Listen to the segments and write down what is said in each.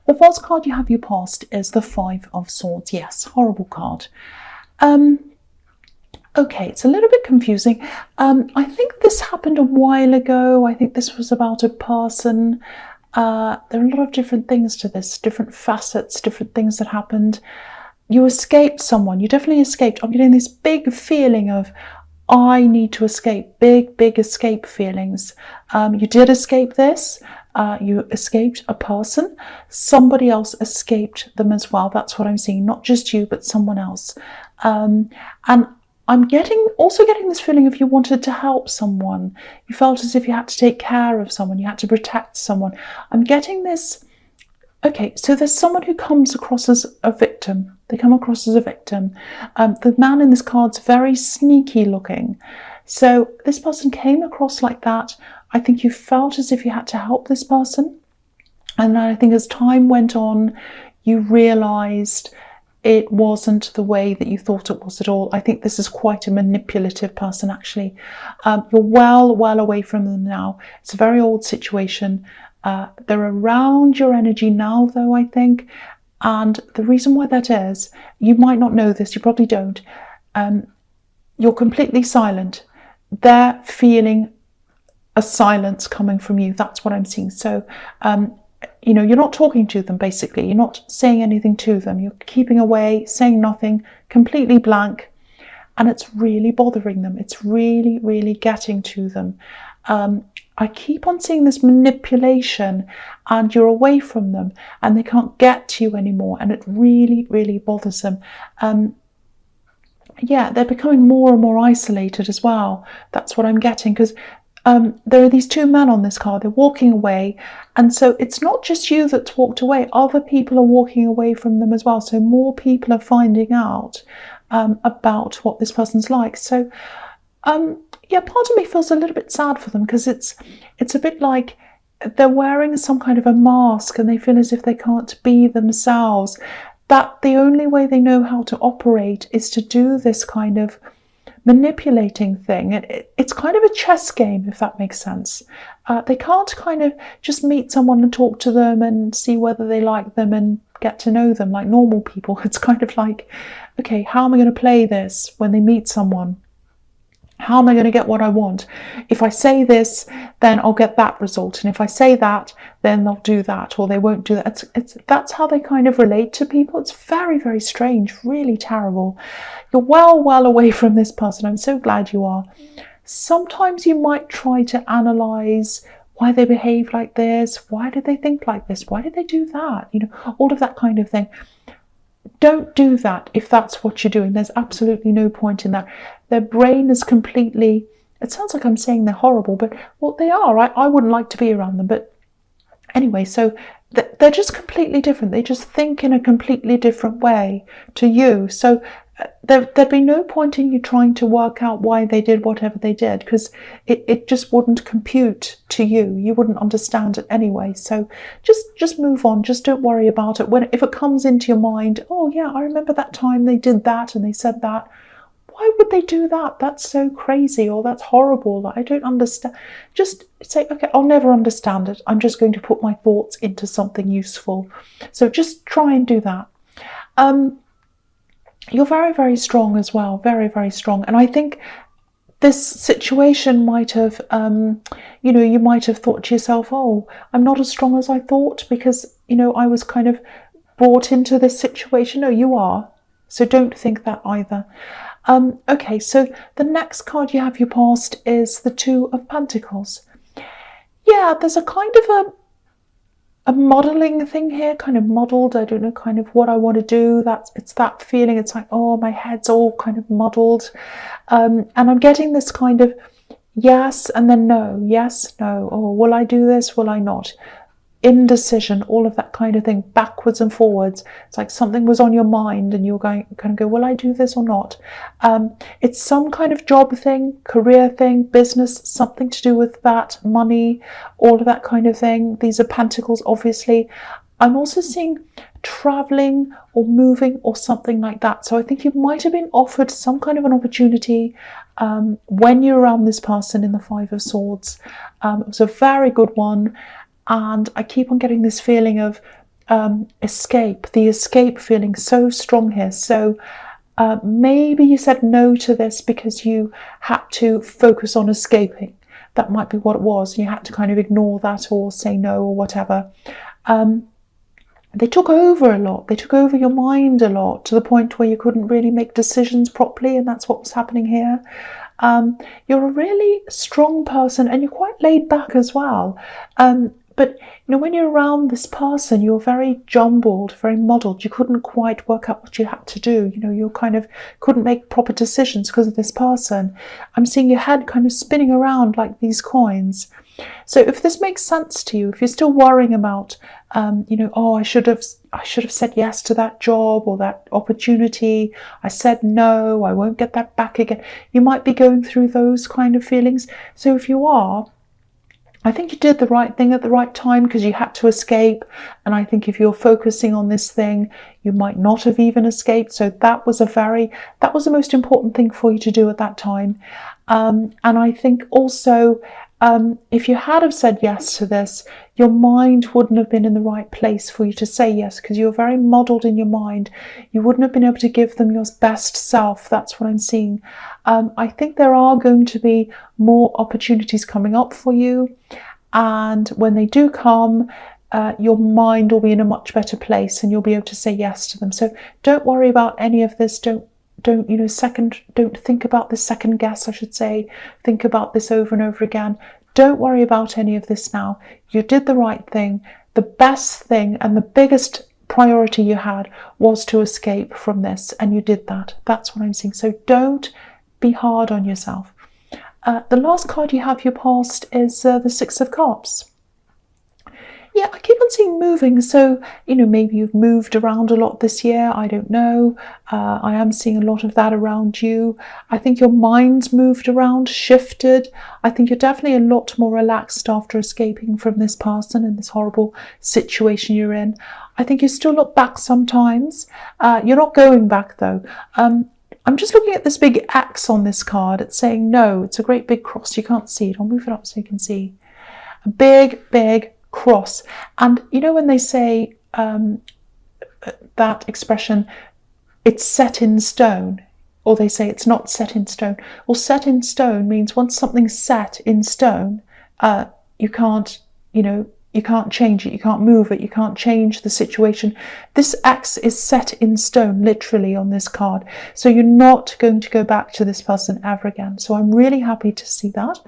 The first card you have your past is the Five of Swords. Yes, horrible card. Okay, it's a little bit confusing. I think this happened a while ago. I think this was about a person. There are a lot of different things to this, different facets, different things that happened. You escaped someone. You definitely escaped. I'm getting this big feeling of, I need to escape. Big escape feelings. You did escape this. You escaped a person. Somebody else escaped them as well. That's what I'm seeing. Not just you, but someone else. And I'm also getting this feeling of you wanted to help someone. You felt as if you had to take care of someone. You had to protect someone. I'm getting this. Okay, so there's someone who comes across as a victim. They come across as a victim. The man in this card's very sneaky looking. So this person came across like that. I think you felt as if you had to help this person. And I think as time went on, you realised it wasn't the way that you thought it was at all. I think this is quite a manipulative person, actually. You're well away from them now. It's a very old situation. They're around your energy now, though, I think. And the reason why that is, you might not know this, you probably don't. You're completely silent. They're feeling a silence coming from you. That's what I'm seeing. So, you're not talking to them, basically. You're not saying anything to them. You're keeping away, saying nothing, completely blank. And it's really bothering them. It's really getting to them. I keep on seeing this manipulation, and you're away from them and they can't get to you anymore, and it really bothers them. They're becoming more and more isolated as well. That's what I'm getting, because there are these two men on this card. They're walking away, and so it's not just you that's walked away. Other people are walking away from them as well. So more people are finding out about what this person's like. So part of me feels a little bit sad for them, because it's a bit like they're wearing some kind of a mask and they feel as if they can't be themselves. That the only way they know how to operate is to do this kind of manipulating thing. It's kind of a chess game, if that makes sense. They can't kind of just meet someone and talk to them and see whether they like them and get to know them like normal people. It's kind of like, okay, how am I going to play this when they meet someone? How am I going to get what I want? If I say this, then I'll get that result. And if I say that, then they'll do that, or they won't do that. That's how they kind of relate to people. It's very strange, really terrible. You're well away from this person. I'm so glad you are. Sometimes you might try to analyze why they behave like this. Why did they think like this? Why did they do that? All of that kind of thing. Don't do that if that's what you're doing. There's absolutely no point in that. Their brain is completely, it sounds like I'm saying they're horrible, but well, they are. I wouldn't like to be around them. But anyway, so they're just completely different. They just think in a completely different way to you. So there'd be no point in you trying to work out why they did whatever they did, because it just wouldn't compute to you. You wouldn't understand it anyway. So just move on. Just don't worry about it. If it comes into your mind, oh yeah, I remember that time they did that and they said that. Why would they do that? That's so crazy, or that's horrible. I don't understand. Just say, okay, I'll never understand it. I'm just going to put my thoughts into something useful. So just try and do that. You're very strong as well, very strong. And I think this situation might have, you might have thought to yourself, oh, I'm not as strong as I thought, because, I was kind of brought into this situation. No, you are. So don't think that either. Okay, so the next card you have your past is the Two of Pentacles. Yeah, there's a kind of a modelling thing here, kind of modelled. I don't know kind of what I want to do. It's that feeling. It's like, oh, my head's all kind of muddled. And I'm getting this kind of yes and then no, yes, no. Oh, will I do this? Will I not? Indecision, all of that kind of thing, backwards and forwards. It's like something was on your mind and you're going kind of go, will I do this or not? It's some kind of job thing, career thing, business, something to do with that, money, all of that kind of thing. These are pentacles, obviously. I'm also seeing traveling or moving or something like that. So I think you might have been offered some kind of an opportunity when you're around this person in the Five of Swords. It was a very good one. And I keep on getting this feeling of escape, the escape feeling so strong here. So maybe you said no to this because you had to focus on escaping. That might be what it was. You had to kind of ignore that or say no or whatever. They took over a lot. They took over your mind a lot, to the point where you couldn't really make decisions properly, and that's what was happening here. You're a really strong person, and you're quite laid back as well. But when you're around this person, you're very jumbled, very muddled. You couldn't quite work out what you had to do. You kind of couldn't make proper decisions because of this person. I'm seeing your head kind of spinning around like these coins. So if this makes sense to you, if you're still worrying about, oh, I should have said yes to that job or that opportunity. I said no, I won't get that back again. You might be going through those kind of feelings. So if you are, I think you did the right thing at the right time, because you had to escape. And I think if you're focusing on this thing, you might not have even escaped. So that was the most important thing for you to do at that time. And I think also, if you had have said yes to this, your mind wouldn't have been in the right place for you to say yes, because you're very muddled in your mind. You wouldn't have been able to give them your best self. That's what I'm seeing. I think there are going to be more opportunities coming up for you. And when they do come, your mind will be in a much better place and you'll be able to say yes to them. So don't worry about any of this. Don't think about this, second guess, I should say. Think about this over and over again. Don't worry about any of this now. You did the right thing. The best thing and the biggest priority you had was to escape from this, and you did that. That's what I'm seeing. So don't be hard on yourself. The last card you have, your past, is the Six of Cups. Yeah, I keep on seeing moving. So, maybe you've moved around a lot this year. I don't know. I am seeing a lot of that around you. I think your mind's moved around, shifted. I think you're definitely a lot more relaxed after escaping from this person and this horrible situation you're in. I think you still look back sometimes. You're not going back though. I'm just looking at this big X on this card. It's saying no. It's a great big cross. You can't see it. I'll move it up so you can see. A big, big cross. And when they say that expression, it's set in stone, or they say it's not set in stone. Well, set in stone means once something's set in stone, you can't change it, you can't move it, you can't change the situation. This X is set in stone, literally, on this card. So you're not going to go back to this person ever again. So I'm really happy to see that.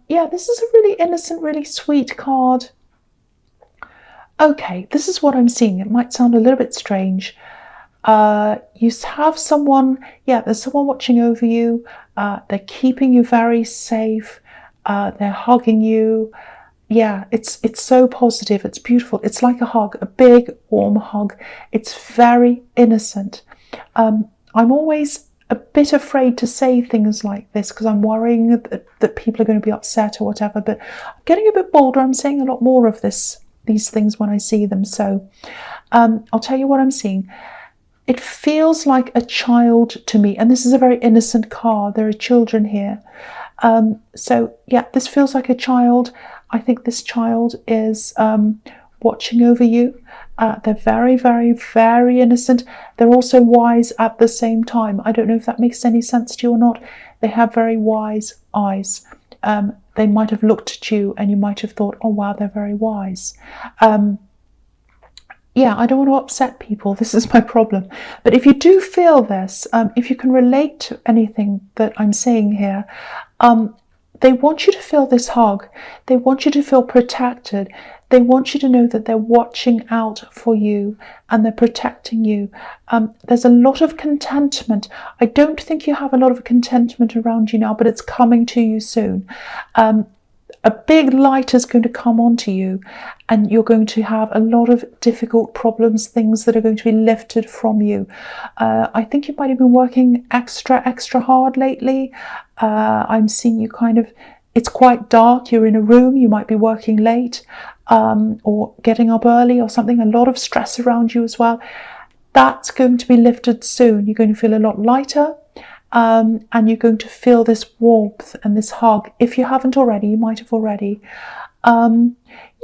Yeah, this is a really innocent, really sweet card. Okay, this is what I'm seeing. It might sound a little bit strange. You have someone, there's someone watching over you. They're keeping you very safe. They're hugging you. Yeah, it's so positive. It's beautiful. It's like a hug, a big, warm hug. It's very innocent. I'm always a bit afraid to say things like this because I'm worrying that people are going to be upset or whatever, but I'm getting a bit bolder. I'm saying a lot more of these things when I see them. So I'll tell you what I'm seeing. It feels like a child to me, and this is a very innocent card. There are children here. So yeah, this feels like a child. I think this child is watching over you. They're very, very, very innocent. They're also wise at the same time. I don't know if that makes any sense to you or not. They have very wise eyes. They might have looked at you and you might have thought, oh wow, they're very wise. Yeah, I don't want to upset people. This is my problem. But if you do feel this, if you can relate to anything that I'm saying here, they want you to feel this hug. They want you to feel protected. They want you to know that they're watching out for you and they're protecting you. There's a lot of contentment. I don't think you have a lot of contentment around you now, but it's coming to you soon. A big light is going to come onto you and you're going to have a lot of difficult problems, things that are going to be lifted from you. I think you might have been working extra hard lately. I'm seeing you it's quite dark. You're in a room. You might be working late or getting up early or something. A lot of stress around you as well. That's going to be lifted soon. You're going to feel a lot lighter. And you're going to feel this warmth and this hug. If you haven't already, you might have already.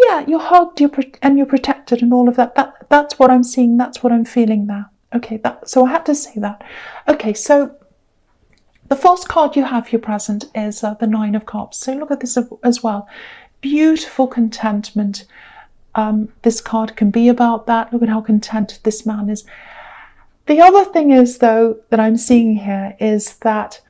yeah, you're hugged, and you're protected and all of that. That's what I'm seeing. That's what I'm feeling there. Okay, so I had to say that. Okay, so the first card you have here present is the Nine of Cups. So look at this as well. Beautiful contentment. This card can be about that. Look at how content this man is. The other thing is, though, that I'm seeing here is that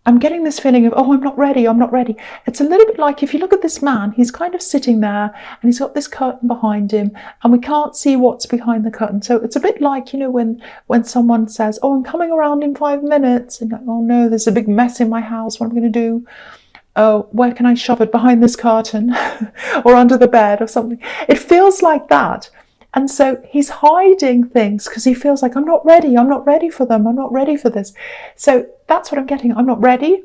I'm getting this feeling of, oh, I'm not ready, I'm not ready. It's a little bit like if you look at this man, he's kind of sitting there and he's got this curtain behind him and we can't see what's behind the curtain. So it's a bit like, you know, when someone says, oh, I'm coming around in 5 minutes. And like, oh no, there's a big mess in my house. What am I going to do? Oh, where can I shove it? Behind this curtain or under the bed or something. It feels like that. And so he's hiding things because he feels like, I'm not ready for them, I'm not ready for this. So that's what I'm getting. I'm not ready.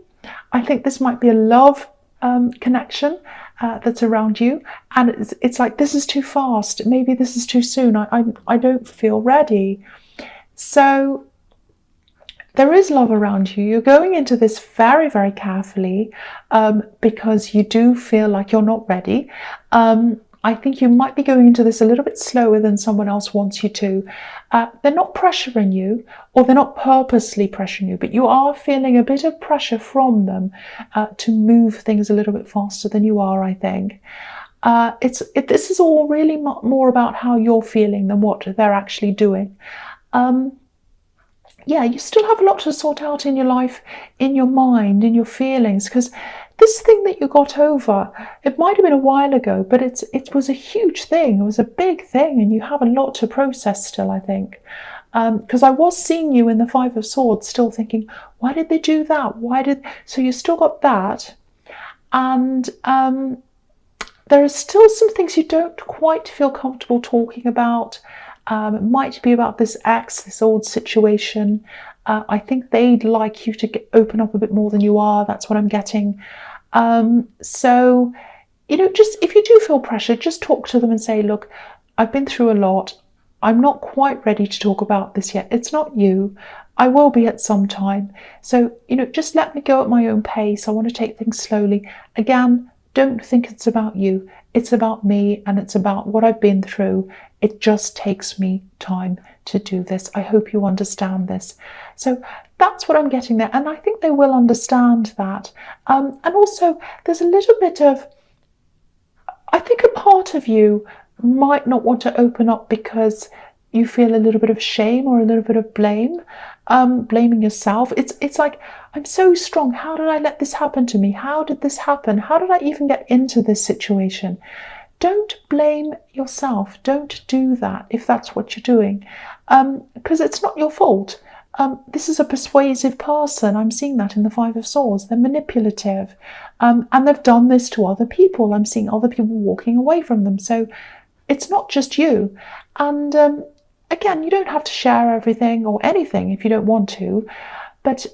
I think this might be a love connection that's around you. And it's like, this is too fast. Maybe this is too soon. I don't feel ready. So there is love around you. You're going into this very, very carefully because you do feel like you're not ready. I think you might be going into this a little bit slower than someone else wants you to. They're not pressuring you, or they're not purposely pressuring you, but you are feeling a bit of pressure from them to move things a little bit faster than you are, I think. This is all really more about how you're feeling than what they're actually doing. Yeah, you still have a lot to sort out in your life, in your mind, in your feelings, because this thing that you got over, it might have been a while ago, but it was a huge thing. It was a big thing, and you have a lot to process still, I think. Because I was seeing you in the Five of Swords still thinking, why did they do that? So you still got that. And there are still some things you don't quite feel comfortable talking about. It might be about this ex, this old situation. I think they'd like you to open up a bit more than you are. That's what I'm getting. So, you know, just if you do feel pressure, just talk to them and say, look, I've been through a lot. I'm not quite ready to talk about this yet. It's not you. I will be at some time. So, you know, just let me go at my own pace. I want to take things slowly. Again, don't think it's about you. It's about me, and it's about what I've been through. It just takes me time to do this. I hope you understand this. So that's what I'm getting there. And I think they will understand that. And also there's a little bit of, I think a part of you might not want to open up because you feel a little bit of shame or a little bit of blame, blaming yourself. It's like, I'm so strong. How did I let this happen to me? How did this happen? How did I even get into this situation? Don't blame yourself. Don't do that if that's what you're doing, because it's not your fault. This is a persuasive person. I'm seeing that in the Five of Swords. They're manipulative, and they've done this to other people. I'm seeing other people walking away from them. So it's not just you. And again, you don't have to share everything or anything if you don't want to, but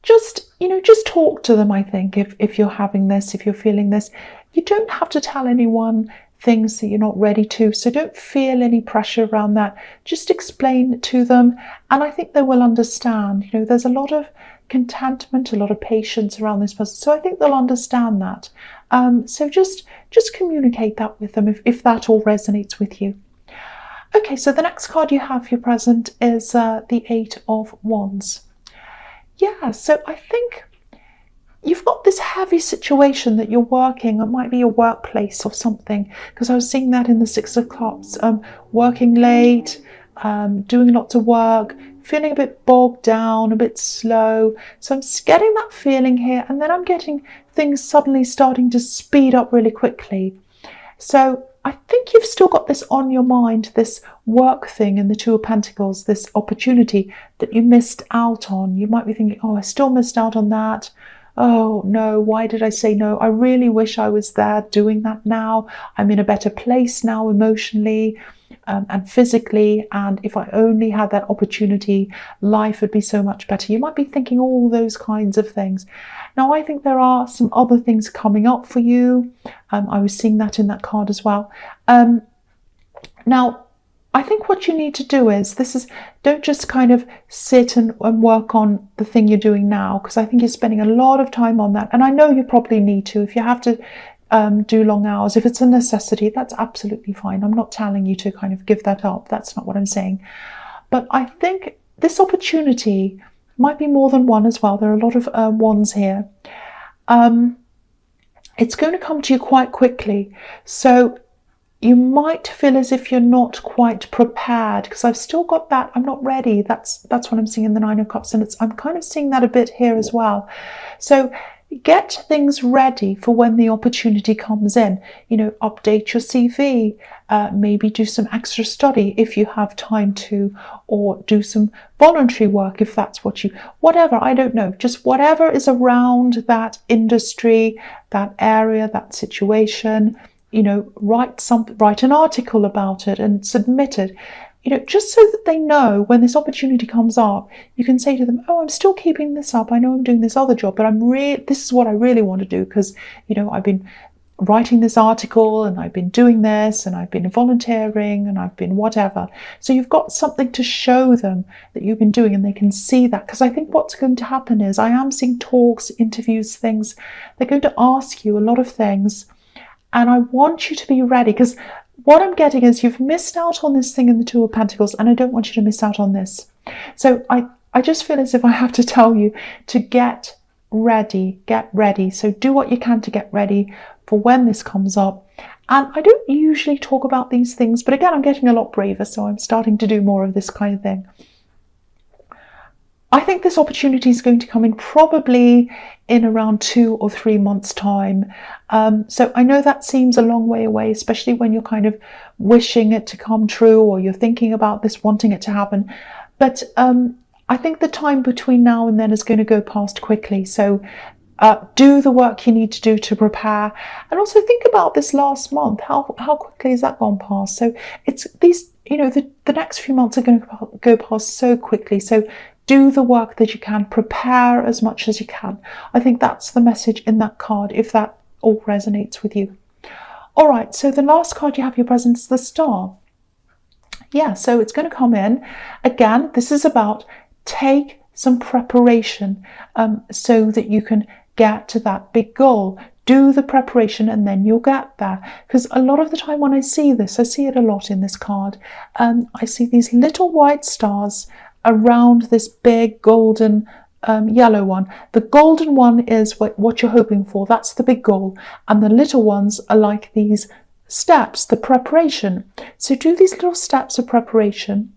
just talk to them. I think if you're having this, if you're feeling this, you don't have to tell anyone things that you're not ready to. So don't feel any pressure around that. Just explain it to them, and I think they will understand. You know, there's a lot of contentment, a lot of patience around this person. So I think they'll understand that. So just communicate that with them if that all resonates with you. Okay, so the next card you have here present is the Eight of Wands. Yeah, so I think you've got this heavy situation that you're working. It might be your workplace or something, because I was seeing that in the Six of Cups. Working late, doing lots of work, feeling a bit bogged down, a bit slow. So I'm getting that feeling here, and then I'm getting things suddenly starting to speed up really quickly. So I think you've still got this on your mind, this work thing in the Two of Pentacles, this opportunity that you missed out on. You might be thinking, oh, I still missed out on that. Oh no, why did I say no? I really wish I was there doing that now. I'm in a better place now emotionally and physically, and if I only had that opportunity, life would be so much better. You might be thinking all those kinds of things. Now, I think there are some other things coming up for you. I was seeing that in that card as well. Now, I think what you need to do is, don't just kind of sit and work on the thing you're doing now, because I think you're spending a lot of time on that. And I know you probably need to. If you have to do long hours. If it's a necessity, that's absolutely fine. I'm not telling you to kind of give that up. That's not what I'm saying. But I think this opportunity might be more than one as well. There are a lot of wands here. It's going to come to you quite quickly. So you might feel as if you're not quite prepared, because I've still got that I'm not ready. That's what I'm seeing in the Nine of Cups, and I'm kind of seeing that a bit here as well. So get things ready for when the opportunity comes in. You know, update your CV, maybe do some extra study if you have time to, or do some voluntary work if that's what you, whatever, I don't know, just whatever is around that industry, that area, that situation. You know, write an article about it and submit it, you know, just so that they know when this opportunity comes up, you can say to them, oh, I'm still keeping this up. I know I'm doing this other job, but this is what I really want to do, because, you know, I've been writing this article and I've been doing this and I've been volunteering and I've been whatever. So you've got something to show them that you've been doing, and they can see that. Because I think what's going to happen is, I am seeing talks, interviews, things. They're going to ask you a lot of things. And I want you to be ready, because what I'm getting is you've missed out on this thing in the Two of Pentacles, and I don't want you to miss out on this. So I just feel as if I have to tell you to get ready, get ready. So do what you can to get ready for when this comes up. And I don't usually talk about these things, but again, I'm getting a lot braver, so I'm starting to do more of this kind of thing. I think this opportunity is going to come in probably in around 2 or 3 months' time. So I know that seems a long way away, especially when you're kind of wishing it to come true, or you're thinking about this, wanting it to happen. But I think the time between now and then is going to go past quickly. So do the work you need to do to prepare. And also think about this last month. How quickly has that gone past? So it's these, you know, the next few months are going to go past so quickly. So do the work that you can, prepare as much as you can. I think that's the message in that card, if that all resonates with you. All right, so the last card you have your present is the Star. Yeah, so it's going to come in. Again, this is about take some preparation so that you can get to that big goal. Do the preparation and then you'll get there. Because a lot of the time when I see this, I see it a lot in this card. I see these little white stars around this big golden yellow one. The golden one is what you're hoping for. That's the big goal. And the little ones are like these steps, the preparation. So do these little steps of preparation.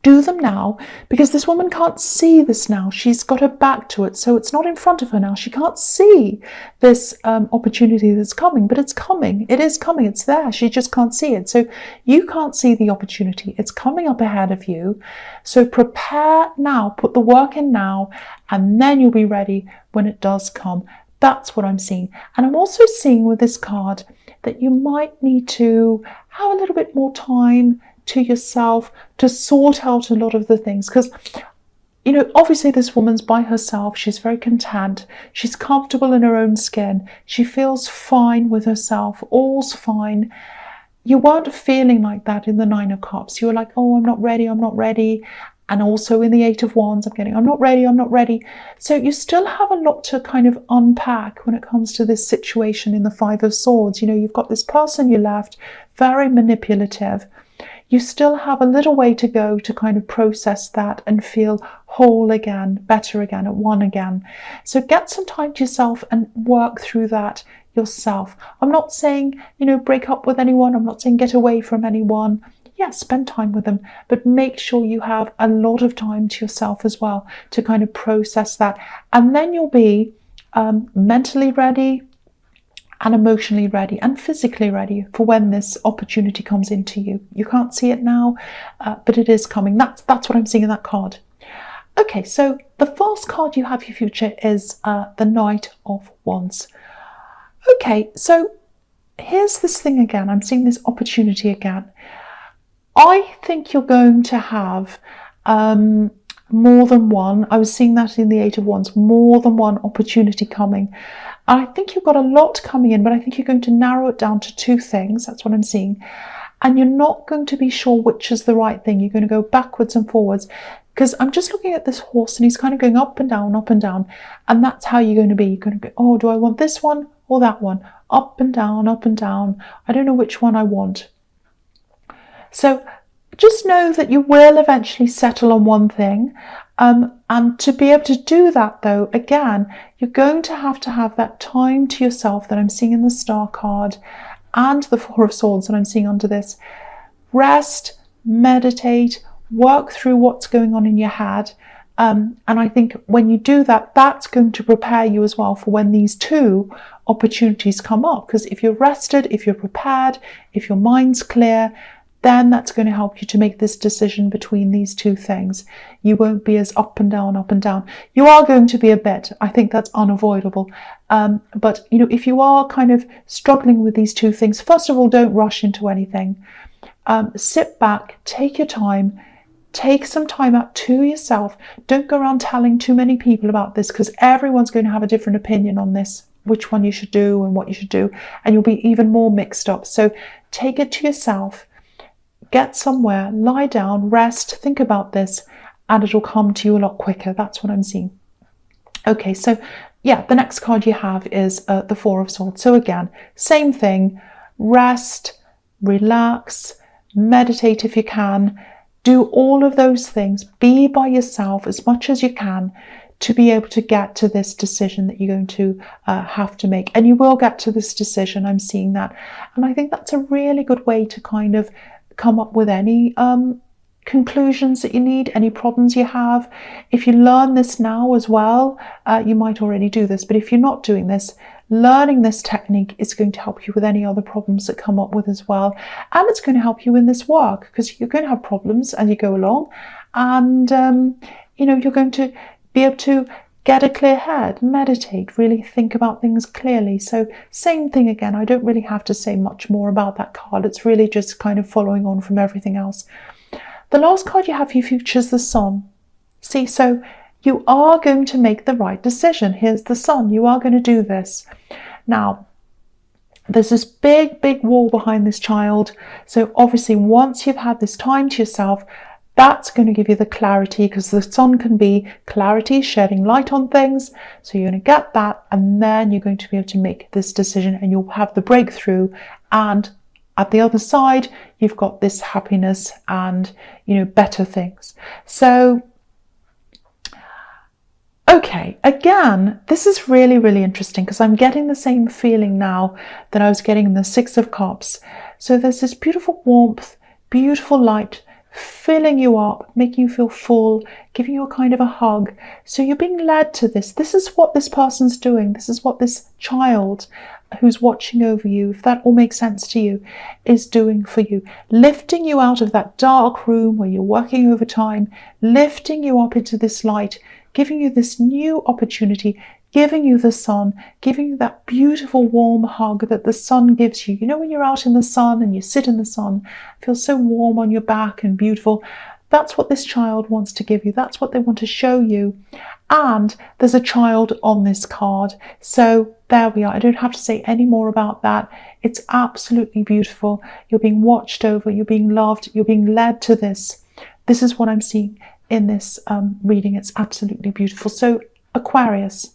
Do them now, because this woman can't see this now. She's got her back to it, so it's not in front of her now. She can't see this opportunity that's coming, but it's coming. It is coming. It's there. She just can't see it. So you can't see the opportunity. It's coming up ahead of you. So prepare now. Put the work in now, and then you'll be ready when it does come. That's what I'm seeing. And I'm also seeing with this card that you might need to have a little bit more time to yourself to sort out a lot of the things, because, you know, obviously this woman's by herself. She's very content. She's comfortable in her own skin. She feels fine with herself. All's fine. You weren't feeling like that in the Nine of Cups. You were like, oh, I'm not ready. I'm not ready. And also in the Eight of Wands, I'm getting, I'm not ready. I'm not ready. So you still have a lot to kind of unpack when it comes to this situation in the Five of Swords. You know, you've got this person you left, very manipulative. You still have a little way to go to kind of process that and feel whole again, better again, at one again. So get some time to yourself and work through that yourself. I'm not saying, you know, break up with anyone. I'm not saying get away from anyone. Yes, spend time with them, but make sure you have a lot of time to yourself as well to kind of process that. And then you'll be mentally ready and emotionally ready and physically ready for when this opportunity comes into you. You can't see it now, but it is coming. That's what I'm seeing in that card. Okay, so the first card you have for your future is the Knight of Wands. Okay, so here's this thing again. I'm seeing this opportunity again. I think you're going to have more than one. I was seeing that in the Eight of Wands, more than one opportunity coming. I think you've got a lot coming in, but I think you're going to narrow it down to 2 things. That's what I'm seeing. And you're not going to be sure which is the right thing. You're going to go backwards and forwards, because I'm just looking at this horse and he's kind of going up and down, up and down. And that's how you're going to be. You're going to go, oh, do I want this one or that one, up and down, up and down. I don't know which one I want. So just know that you will eventually settle on one thing. And to be able to do that, though, again, you're going to have that time to yourself that I'm seeing in the Star card and the Four of Swords that I'm seeing under this. Rest, meditate, work through what's going on in your head. And I think when you do that, that's going to prepare you as well for when these two opportunities come up. Because if you're rested, if you're prepared, if your mind's clear, then that's going to help you to make this decision between these two things. You won't be as up and down, up and down. You are going to be a bit. I think that's unavoidable. But, you know, if you are kind of struggling with these two things, first of all, don't rush into anything. Sit back, take your time, take some time out to yourself. Don't go around telling too many people about this, because everyone's going to have a different opinion on this, which one you should do and what you should do, and you'll be even more mixed up. So take it to yourself. Get somewhere, lie down, rest, think about this, and it'll come to you a lot quicker. That's what I'm seeing. Okay, so yeah, the next card you have is the Four of Swords. So again, same thing, rest, relax, meditate if you can, do all of those things, be by yourself as much as you can to be able to get to this decision that you're going to have to make. And you will get to this decision, I'm seeing that. And I think that's a really good way to kind of come up with any conclusions that you need, any problems you have. If you learn this now as well, you might already do this, but if you're not doing this, learning this technique is going to help you with any other problems that come up with as well. And it's going to help you in this work, because you're going to have problems as you go along, and you know, you're going to be able to get a clear head, meditate, really think about things clearly. So same thing again, I don't really have to say much more about that card. It's really just kind of following on from everything else. The last card you have for your future is the Sun. See, so you are going to make the right decision. Here's the Sun. You are going to do this. Now, there's this big, big wall behind this child. So obviously, once you've had this time to yourself, that's going to give you the clarity, because the Sun can be clarity, shedding light on things. So you're going to get that, and then you're going to be able to make this decision, and you'll have the breakthrough. And at the other side, you've got this happiness and, you know, better things. So, okay, again, this is really, really interesting, because I'm getting the same feeling now that I was getting in the Six of Cups. So there's this beautiful warmth, beautiful light, filling you up, making you feel full, giving you a kind of a hug. So you're being led to this. This is what this person's doing. This is what this child who's watching over you, if that all makes sense to you, is doing for you. Lifting you out of that dark room where you're working overtime, lifting you up into this light, giving you this new opportunity, giving you the sun, giving you that beautiful warm hug that the sun gives you. You know, when you're out in the sun and you sit in the sun, it feels so warm on your back and beautiful. That's what this child wants to give you. That's what they want to show you. And there's a child on this card. So there we are. I don't have to say any more about that. It's absolutely beautiful. You're being watched over. You're being loved. You're being led to this. This is what I'm seeing in this reading. It's absolutely beautiful. So Aquarius,